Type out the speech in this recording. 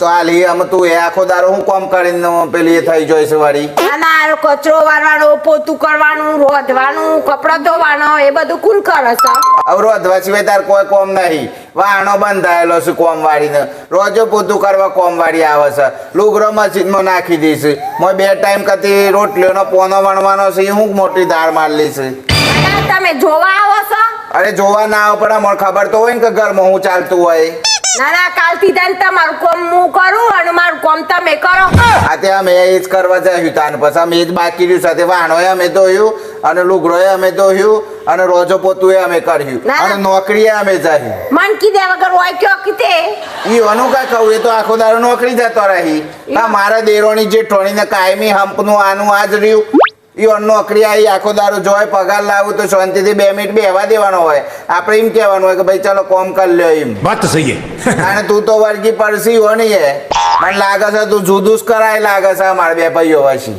તો હાલી આમ તું એ આખો દારો હું કોમ કરીને પેલી એ થઈ જોઈશ વાળી ના કચરો વારવાનો પોતું કરવાનું રોધવાનું કપડા ધોવાનો એ બધું કોણ કરે છે હવે રોધવા સિવાય તાર કોઈ કોમ નહીં વાહનો બંધાયેલો છે કોમ વાળીને રોજો પોતું કરવા કોમ વાળી આવે છે લુગરો મશીનમાં નાખી દઈશ મેં 2 ટાઈમ કતી રોટલીઓનો પોનો વણવાનો છે એ હું મોટી દાળ મારલી છે તમે જોવા આવો છો અરે જોવા ના આવે પણ મને ખબર તો હોય ને કે ઘરમાં હું ચાલતું હોય ના કાલથી તને તમારું કોમ હું કરું અને મારું કોમ તમે કરો આ તે અમે એ જ કરવા જઈશું તાન પછી અમે એ જ બાકી રહ્યું સાથે વાહનોએ અમે ધોયું અને લુગડોએ અમે ધોયું અને રોજો પોતું અમે કર્યું અને નોકરીએ અમે જઈ મન કીધે વગર હોય કયો કીધે ઈવાનું કાંઈ કહું એ તો આખો દાડો નોકરી જતો રહી મારા દેરોની જે ટોણીને કાયમી હંપનું આનું આજ રહ્યું ઈવન નોકરી આવી આખો દારૂ જોય પગાર લાવું તો શાંતિથી 2 મિનિટ બેહવા દેવાનો હોય આપણે એમ કહેવાનું હોય કે ભાઈ ચાલો કોમ કરી લ્યો એમ વાત તો સહી અને તું તો વર્ગી પડસી હો નહીં મને લાગે છે તું જુદુસ કરાય લાગે છે અમારા 2 ભાઈઓ વચ્ચે